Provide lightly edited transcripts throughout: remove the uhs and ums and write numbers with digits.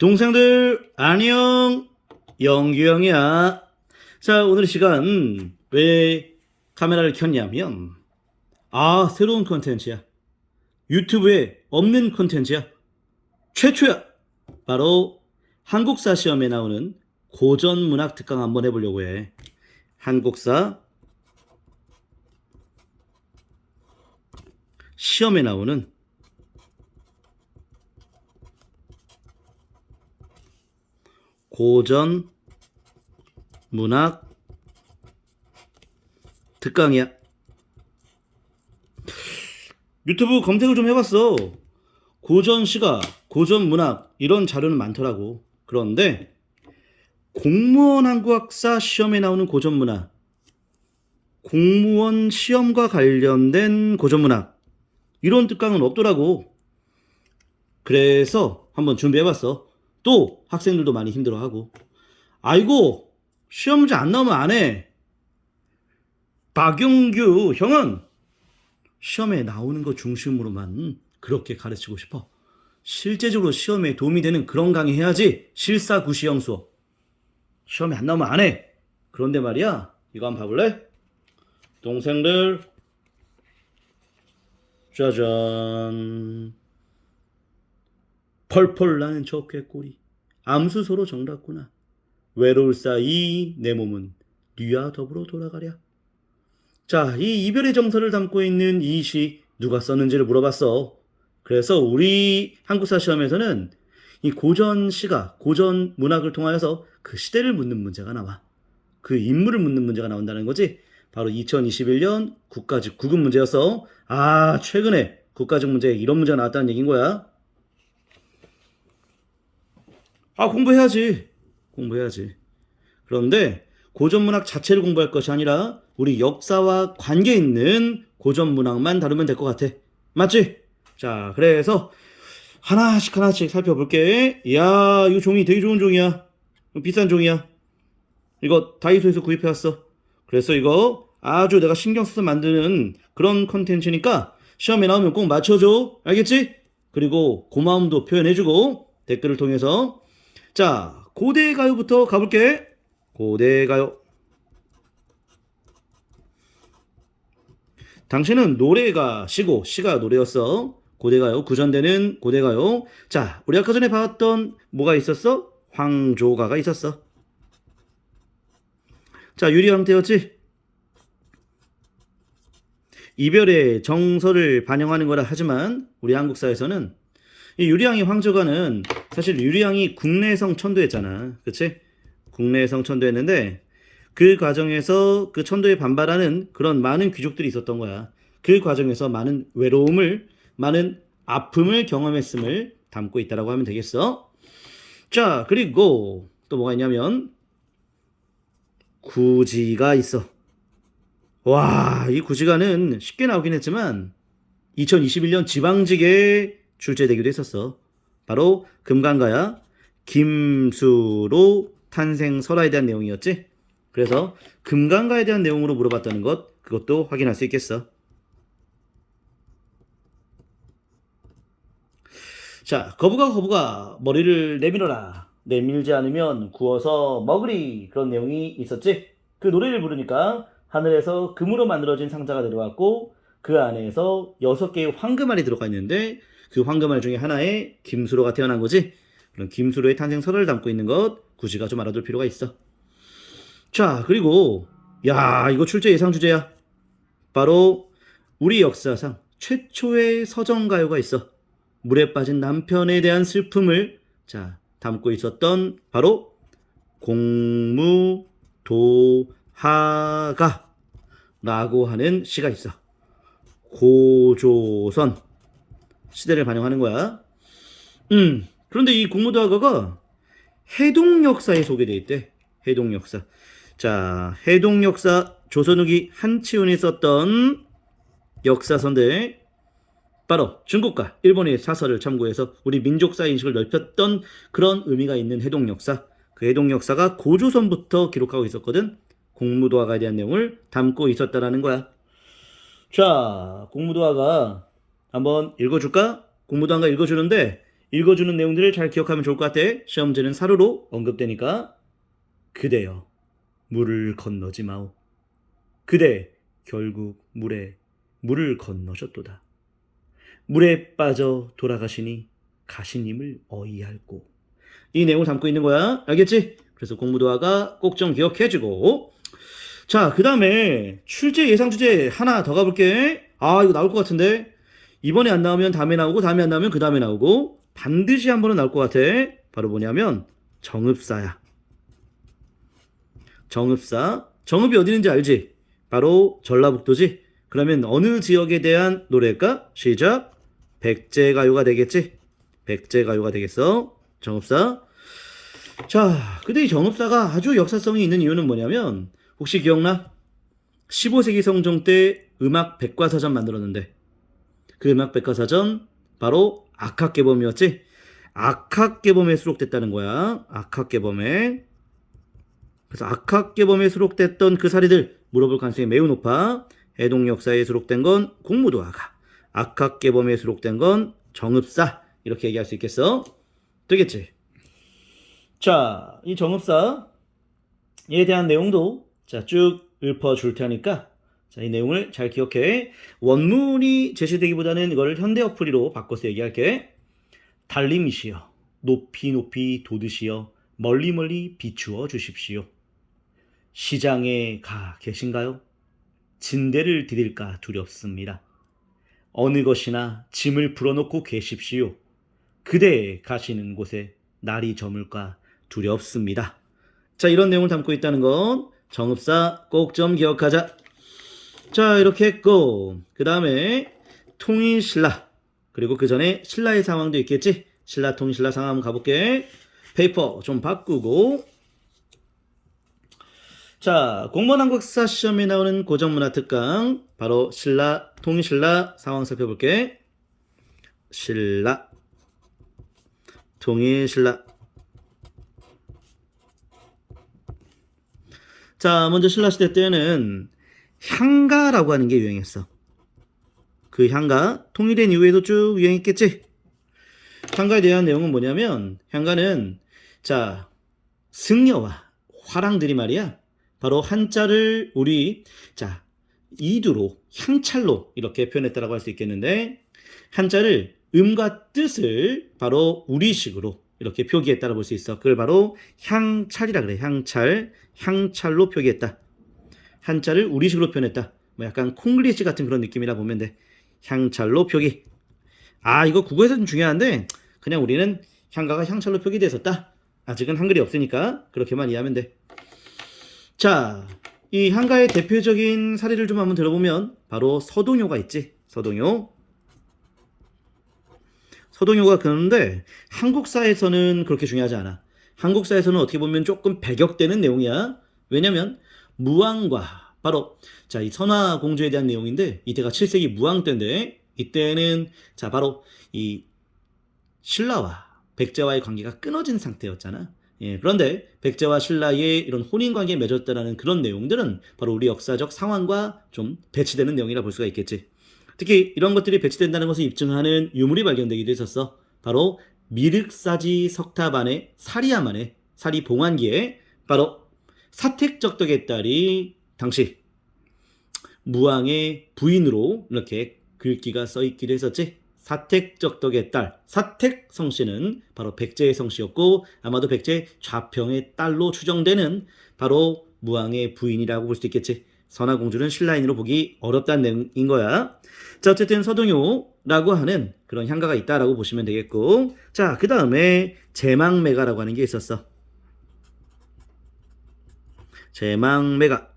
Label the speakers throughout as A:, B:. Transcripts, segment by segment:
A: 동생들 안녕, 영규형이야. 자, 오늘 시간 왜 카메라를 켰냐면 새로운 컨텐츠야. 유튜브에 없는 컨텐츠야. 최초야. 바로 한국사 시험에 나오는 고전문학 특강 한번 해보려고 해. 한국사 시험에 나오는 고전 문학 특강이야. 유튜브 검색을 좀 해봤어. 고전 시가, 고전 문학 이런 자료는 많더라고. 그런데 공무원 한국학사 시험에 나오는 고전 문학, 공무원 시험과 관련된 고전 문학 이런 특강은 없더라고. 그래서 한번 준비해봤어. 또 학생들도 많이 힘들어하고, 아이고 시험 문제 안 나오면 안 해. 박용규 형은 시험에 나오는 거 중심으로만 그렇게 가르치고 싶어. 실제적으로 시험에 도움이 되는 그런 강의 해야지. 실사구시형 수업 시험에 안 나오면 안 해. 그런데 말이야, 이거 한번 봐볼래? 동생들 짜잔, 펄펄 나는 저 꾀꼬리 암수소로 정답구나. 외로울 사이 내 몸은 뉘와 더불어 돌아가랴. 자, 이 이별의 정서를 담고 있는 이 시 누가 썼는지를 물어봤어. 그래서 우리 한국사 시험에서는 이 고전 시가, 고전 문학을 통하여서 그 시대를 묻는 문제가 나와. 그 인물을 묻는 문제가 나온다는 거지. 바로 2021년 국가직 9급 문제였어. 최근에 국가직 문제에 이런 문제가 나왔다는 얘기인 거야. 공부해야지. 그런데 고전문학 자체를 공부할 것이 아니라 우리 역사와 관계 있는 고전문학만 다루면 될 것 같아. 맞지? 자, 그래서 하나씩 살펴볼게. 이야, 이거 종이 되게 좋은 종이야. 비싼 종이야. 이거 다이소에서 구입해왔어. 그래서 이거 아주 내가 신경 써서 만드는 그런 컨텐츠니까 시험에 나오면 꼭 맞춰줘. 알겠지? 그리고 고마움도 표현해주고 댓글을 통해서. 자, 고대가요부터 가볼게. 고대가요. 당신은 노래가 시고 시가 노래였어. 고대가요. 구전되는 고대가요. 자, 우리 아까 전에 봤던 뭐가 있었어? 황조가가 있었어. 자, 유리왕태였지? 이별의 정서를 반영하는 거라 하지만 우리 한국사에서는 이 유리왕이 황조가는 사실 유리왕이 국내성 천도했잖아. 그치? 국내성 천도했는데 그 과정에서 그 천도에 반발하는 그런 많은 귀족들이 있었던 거야. 그 과정에서 많은 외로움을, 많은 아픔을 경험했음을 담고 있다라고 하면 되겠어. 자, 그리고 또 뭐가 있냐면 구지가 있어. 와, 이 구지가는 쉽게 나오긴 했지만 2021년 지방직에 출제되기도 했었어. 바로 금강가야 김수로 탄생 설화에 대한 내용이었지. 그래서 금강가에 대한 내용으로 물어봤다는 것, 그것도 확인할 수 있겠어. 자, 거부가 머리를 내밀어라. 내밀지 않으면 구워서 먹으리. 그런 내용이 있었지. 그 노래를 부르니까 하늘에서 금으로 만들어진 상자가 내려왔고 그 안에서 6개의 황금알이 들어가 있는데 그 황금알 중에 하나에 김수로가 태어난 거지. 그런 김수로의 탄생 설을 담고 있는 것 구지가 좀 알아둘 필요가 있어. 자, 그리고 이거 출제 예상 주제야. 바로 우리 역사상 최초의 서정가요가 있어. 물에 빠진 남편에 대한 슬픔을 담고 있었던 바로 공무도하가 라고 하는 시가 있어. 고조선 시대를 반영하는 거야. 그런데 이 공무도하가가 해동역사에 소개되어 있대. 해동역사. 자, 해동역사 조선 후기 한치훈이 썼던 역사서인데 바로 중국과 일본의 사설을 참고해서 우리 민족사 인식을 넓혔던 그런 의미가 있는 해동역사. 그 해동역사가 고조선부터 기록하고 있었거든. 공무도하가에 대한 내용을 담고 있었다라는 거야. 자, 공무도하가 한번 읽어줄까? 공무도하가 읽어주는데 읽어주는 내용들을 잘 기억하면 좋을 것 같아. 시험 문제는 사료로 언급되니까. 그대여 물을 건너지 마오. 그대 결국 물을 건너셨도다. 물에 빠져 돌아가시니 가시님을 어이할꼬. 이 내용을 담고 있는 거야. 알겠지? 그래서 공부도화가 꼭 좀 기억해주고. 자, 그 다음에 출제 예상 주제 하나 더 가볼게. 아, 이거 나올 것 같은데. 이번에 안 나오면 다음에 나오고, 다음에 안 나오면 그 다음에 나오고, 반드시 한 번은 나올 것 같아. 바로 뭐냐면 정읍사야. 정읍사. 정읍이 어디 있는지 알지? 바로 전라북도지. 그러면 어느 지역에 대한 노래일까? 시작. 백제가요가 되겠지? 백제가요가 되겠어. 정읍사. 자, 근데 이 정읍사가 아주 역사성이 있는 이유는 뭐냐면 혹시 기억나? 15세기 성종 때 음악 백과사전 만들었는데 그 음악 백과사전 바로 악학개범이었지? 악학개범에 수록됐다는 거야. 악학개범에. 그래서 악학개범에 수록됐던 그 사례들 물어볼 가능성이 매우 높아. 해동 역사에 수록된 건 공무도화가, 악학개범에 수록된 건 정읍사. 이렇게 얘기할 수 있겠어? 되겠지? 자, 이 정읍사에 대한 내용도 자, 쭉 읊어줄 테니까 자, 이 내용을 잘 기억해. 원문이 제시되기보다는 이거를 현대 어플리로 바꿔서 얘기할게. 달림이시여 높이 높이 돋으시어 멀리 멀리 비추어 주십시오. 시장에 가 계신가요? 진대를 디딜까 두렵습니다. 어느 것이나 짐을 풀어놓고 계십시오. 그대 가시는 곳에 날이 저물까 두렵습니다. 자, 이런 내용을 담고 있다는 건 정읍사 꼭 좀 기억하자. 자, 이렇게 했고 그 다음에 통일신라, 그리고 그 전에 신라의 상황도 있겠지. 신라 통일신라 상황 한번 가볼게. 페이퍼 좀 바꾸고. 자, 공무원 한국사 시험에 나오는 고전문화 특강 바로 신라 통일신라 상황 살펴볼게. 신라 통일신라. 자, 먼저 신라시대 때는 향가라고 하는 게 유행했어. 그 향가 통일된 이후에도 쭉 유행했겠지. 향가에 대한 내용은 뭐냐면 향가는 자, 승려와 화랑들이 말이야 바로 한자를 우리 자 이두로 향찰로 이렇게 표현했다라고 할 수 있겠는데, 한자를 음과 뜻을 바로 우리식으로 이렇게 표기했다라고 볼 수 있어. 그걸 바로 향찰이라 그래. 향찰로 표기했다. 한자를 우리식으로 표현했다. 뭐 약간 콩글리시 같은 그런 느낌이라 보면 돼. 향찰로 표기. 아, 이거 국어에서 좀 중요한데 그냥 우리는 향가가 향찰로 표기되어 있었다. 아직은 한글이 없으니까 그렇게만 이해하면 돼. 자, 이 향가의 대표적인 사례를 좀 한번 들어보면 바로 서동요가 있지. 서동요가 그런데 한국사에서는 그렇게 중요하지 않아. 한국사에서는 어떻게 보면 조금 배격되는 내용이야. 왜냐면 무왕과 바로 자, 이 선화공주에 대한 내용인데 이때가 7세기 무왕 때인데 이때는 자 바로 이 신라와 백제와의 관계가 끊어진 상태였잖아. 예, 그런데 백제와 신라의 이런 혼인관계에 맺었다라는 그런 내용들은 바로 우리 역사적 상황과 좀 배치되는 내용이라 볼 수가 있겠지. 특히 이런 것들이 배치된다는 것을 입증하는 유물이 발견되기도 했었어. 바로 미륵사지 석탑안에 사리암안에 사리봉안기에 바로 사택적덕의 딸이 당시 무왕의 부인으로 이렇게 글귀가 써있기도 했었지. 사택적덕의 딸, 사택성씨는 바로 백제의 성씨였고 아마도 백제 좌평의 딸로 추정되는 바로 무왕의 부인이라고 볼 수도 있겠지. 선화공주는 신라인으로 보기 어렵다는 내용인 거야. 자, 어쨌든 서동요라고 하는 그런 향가가 있다라고 보시면 되겠고, 자, 그 다음에 제망매가라고 하는 게 있었어. 제망매가.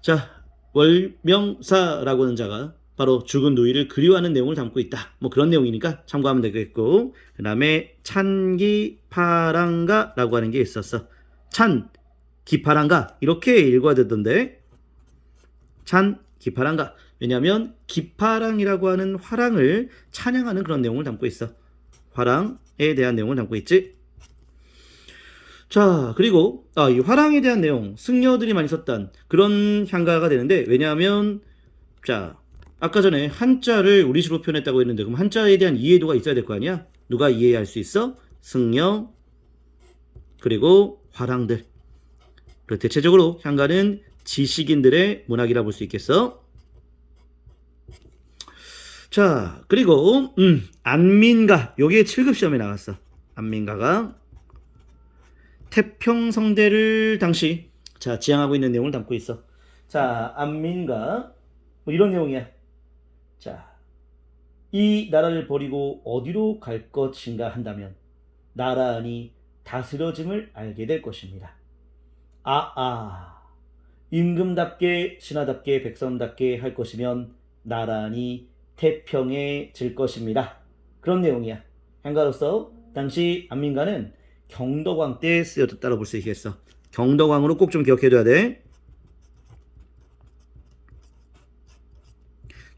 A: 자, 월명사라고 하는 자가 바로 죽은 누이를 그리워하는 내용을 담고 있다. 뭐 그런 내용이니까 참고하면 되겠고, 그 다음에 찬기파랑가라고 하는 게 있었어. 찬기파랑가 이렇게 읽어야 되던데, 찬기파랑가. 왜냐하면 기파랑이라고 하는 화랑을 찬양하는 그런 내용을 담고 있어. 화랑에 대한 내용을 담고 있지. 자, 그리고 이 화랑에 대한 내용, 승려들이 많이 썼던 그런 향가가 되는데, 왜냐하면 자 아까 전에 한자를 우리식으로 표현했다고 했는데 그럼 한자에 대한 이해도가 있어야 될 거 아니야? 누가 이해할 수 있어? 승려 그리고 화랑들. 그리고 대체적으로 향가는 지식인들의 문학이라 볼 수 있겠어. 자, 그리고 안민가. 요게 7급 시험에 나왔어. 안민가가 태평성대를 당시 지향하고 있는 내용을 담고 있어. 자, 안민가 뭐 이런 내용이야. 자, 이 나라를 버리고 어디로 갈 것인가 한다면 나라니 다스려짐을 알게 될 것입니다. 임금답게 신하답게 백성답게 할 것이면 나라니 태평해질 것입니다. 그런 내용이야. 향가로서 당시 안민가는 경덕왕 때 쓰여졌다고 볼 수 있겠어. 경덕왕으로 꼭 좀 기억해둬야 돼.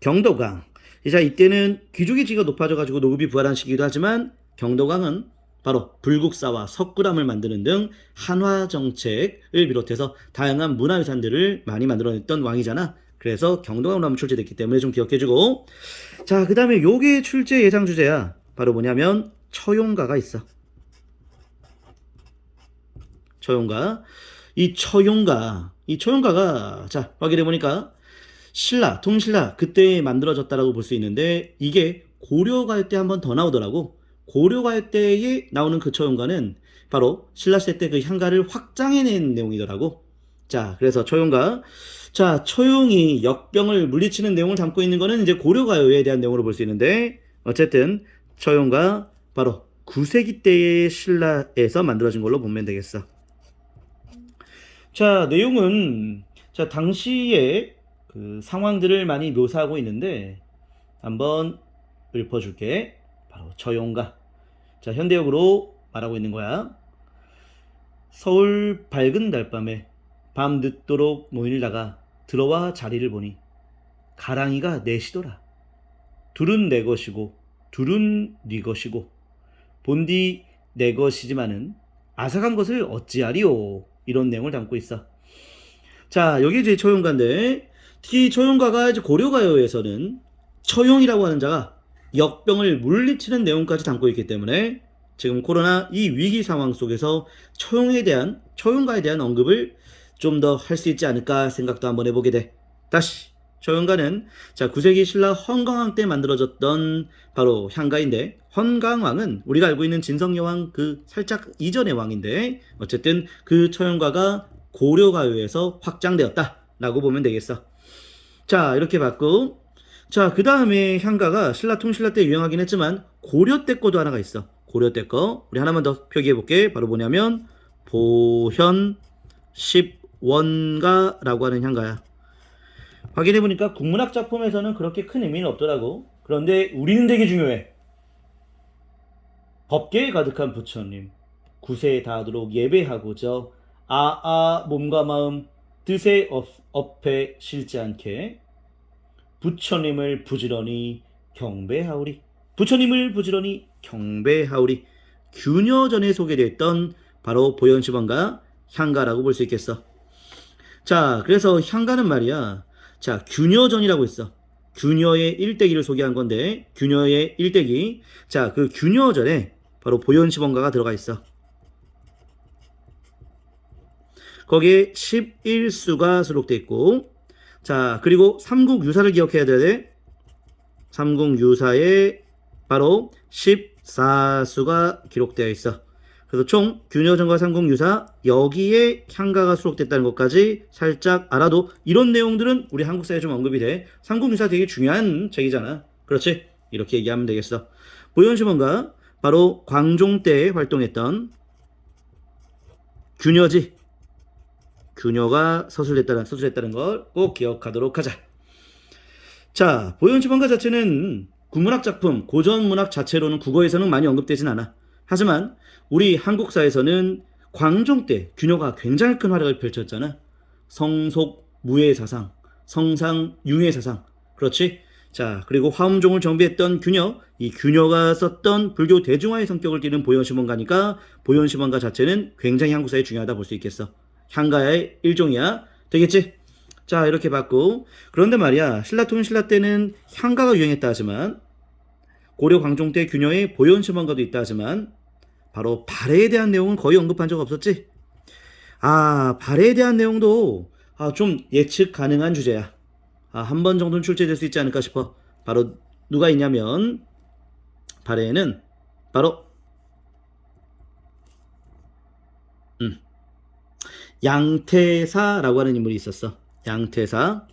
A: 경덕왕. 자, 이때는 귀족의 지위가 높아져가지고 노급이 부활한 시기이기도 하지만 경덕왕은 바로 불국사와 석굴암을 만드는 등 한화 정책을 비롯해서 다양한 문화유산들을 많이 만들어냈던 왕이잖아. 그래서 경덕왕으로 한번 출제됐기 때문에 좀 기억해주고. 자, 그 다음에 요게 출제 예상 주제야. 바로 뭐냐면 처용가가 있어. 처용가. 이 처용가가 자, 확인해보니까 신라, 통신라 그때 만들어졌다라고 볼 수 있는데 이게 고려갈 때 한번 더 나오더라고. 고려갈 때에 나오는 그 처용가는 바로 신라시대 때 그 향가를 확장해낸 내용이더라고. 자, 그래서 처용가. 자, 처용이 역병을 물리치는 내용을 담고 있는 거는 이제 고려가요에 대한 내용으로 볼 수 있는데 어쨌든 처용가 바로 9세기 때의 신라에서 만들어진 걸로 보면 되겠어. 자, 내용은 자, 당시에 그 상황들을 많이 묘사하고 있는데 한번 읊어줄게. 바로 처용가. 자, 현대역으로 말하고 있는 거야. 서울 밝은 달밤에 밤 늦도록 노인을 나가 들어와 자리를 보니 가랑이가 넷이더라. 둘은 내 것이고 둘은 네 것이고 본디 내 것이지만은 아삭한 것을 어찌하리오. 이런 내용을 담고 있어. 자, 여기 이제 처용가인데 특히 처용가가 이제 고려가요에서는 처용이라고 하는 자가 역병을 물리치는 내용까지 담고 있기 때문에 지금 코로나 이 위기 상황 속에서 처용가에 대한 언급을 좀 더 할 수 있지 않을까 생각도 한번 해보게 돼. 다시 처용가는 자 9세기 신라 헌강왕 때 만들어졌던 바로 향가인데 헌강왕은 우리가 알고 있는 진성여왕 그 살짝 이전의 왕인데 어쨌든 그 처용가가 고려가요에서 확장되었다라고 보면 되겠어. 자, 이렇게 봤고 자, 그 다음에 향가가 신라 통신라 때 유행하긴 했지만 고려 때 거도 하나가 있어. 고려 때 거. 우리 하나만 더 표기해 볼게. 바로 뭐냐면 보현 10원가라고 하는 향가야. 확인해 보니까 국문학 작품에서는 그렇게 큰 의미는 없더라고. 그런데 우리는 되게 중요해. 법계에 가득한 부처님 구세에 닿도록 예배하고자 몸과 마음 뜻의 업에 실지 않게 부처님을 부지런히 경배하오리. 부처님을 부지런히 경배하오리. 균여전에 소개됐던 바로 보현시범가 향가라고 볼 수 있겠어. 자, 그래서 향가는 말이야. 자, 균여전이라고 있어. 균여의 일대기를 소개한 건데 균여의 일대기. 자, 그 균여전에 바로 보현시범가가 들어가 있어. 거기에 11수가 수록되어 있고 자, 그리고 삼국유사를 기억해야 돼. 삼국유사에 바로 14수가 기록되어 있어. 그래서 총 균여전과 삼국유사 여기에 향가가 수록됐다는 것까지 살짝 알아도 이런 내용들은 우리 한국사에 좀 언급이 돼. 삼국유사 되게 중요한 책이잖아. 그렇지? 이렇게 얘기하면 되겠어. 보현시범가 바로 광종 때 활동했던 균여지. 균여가 서술했다는 걸 꼭 기억하도록 하자. 자, 보현시범가 자체는 국문학 작품, 고전문학 자체로는 국어에서는 많이 언급되진 않아. 하지만 우리 한국사에서는 광종 때 균여가 굉장히 큰 활약을 펼쳤잖아. 성속 무해사상, 성상 융해사상. 그렇지? 자, 그리고 화엄종을 정비했던 균여, 이 균여가 썼던 불교 대중화의 성격을 띠는 보현시범가니까 보현시범가 자체는 굉장히 한국사에 중요하다 볼 수 있겠어. 향가의 일종이야. 되겠지? 자, 이렇게 봤고. 그런데 말이야, 신라통 신라 때는 향가가 유행했다 하지만, 고려 광종 때 규녀의 보현시범가도 있다 하지만, 바로 발해에 대한 내용은 거의 언급한 적 없었지? 발해에 대한 내용도 좀 예측 가능한 주제야. 한 번 정도는 출제될 수 있지 않을까 싶어. 바로 누가 있냐면, 발해에는 바로 양태사라고 하는 인물이 있었어. 양태사.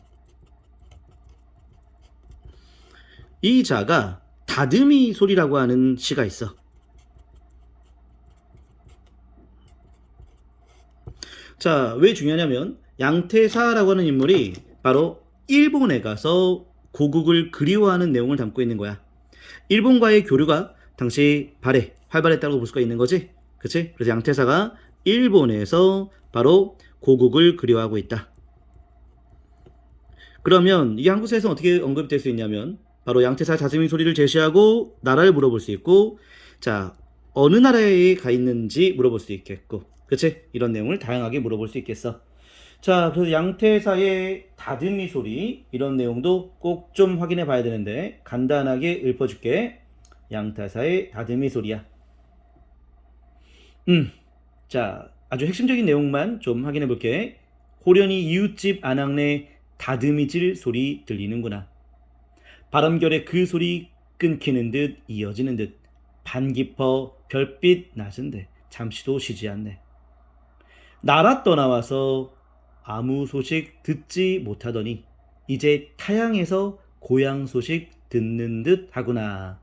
A: 이 자가 다듬이 소리라고 하는 시가 있어. 자, 왜 중요하냐면 양태사라고 하는 인물이 바로 일본에 가서 고국을 그리워하는 내용을 담고 있는 거야. 일본과의 교류가 당시 활발했다고 볼 수가 있는 거지. 그치? 그래서 양태사가 일본에서 바로 고국을 그리워하고 있다. 그러면 이 한국사에서 어떻게 언급이 될 수 있냐면 바로 양태사의 다스미 소리를 제시하고 나라를 물어볼 수 있고, 자, 어느 나라에 가 있는지 물어볼 수 있겠고, 그치? 이런 내용을 다양하게 물어볼 수 있겠어. 자, 그래서 양태사의 다듬이 소리 이런 내용도 꼭 좀 확인해 봐야 되는데 간단하게 읊어줄게. 양태사의 다듬이 소리야. 자, 아주 핵심적인 내용만 좀 확인해 볼게. 호련히 이웃집 안악내 다듬이질 소리 들리는구나. 바람결에 그 소리 끊기는 듯 이어지는 듯 반 깊어 별빛 낮은데 잠시도 쉬지 않네. 나라 떠나와서 아무 소식 듣지 못하더니 이제 타향에서 고향 소식 듣는 듯 하구나.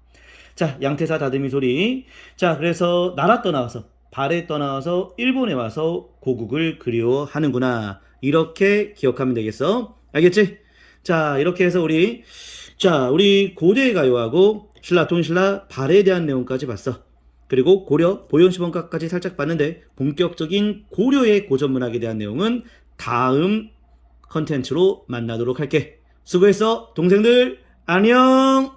A: 자, 양태사 다듬이 소리. 자, 그래서 나라 떠나와서 발에 떠나와서 일본에 와서 고국을 그리워하는구나. 이렇게 기억하면 되겠어. 알겠지? 자, 이렇게 해서 우리 고대 가요하고 신라통 신라 발에 대한 내용까지 봤어. 그리고 고려 보현시범가까지 살짝 봤는데 본격적인 고려의 고전문학에 대한 내용은 다음 컨텐츠로 만나도록 할게. 수고했어, 동생들. 안녕.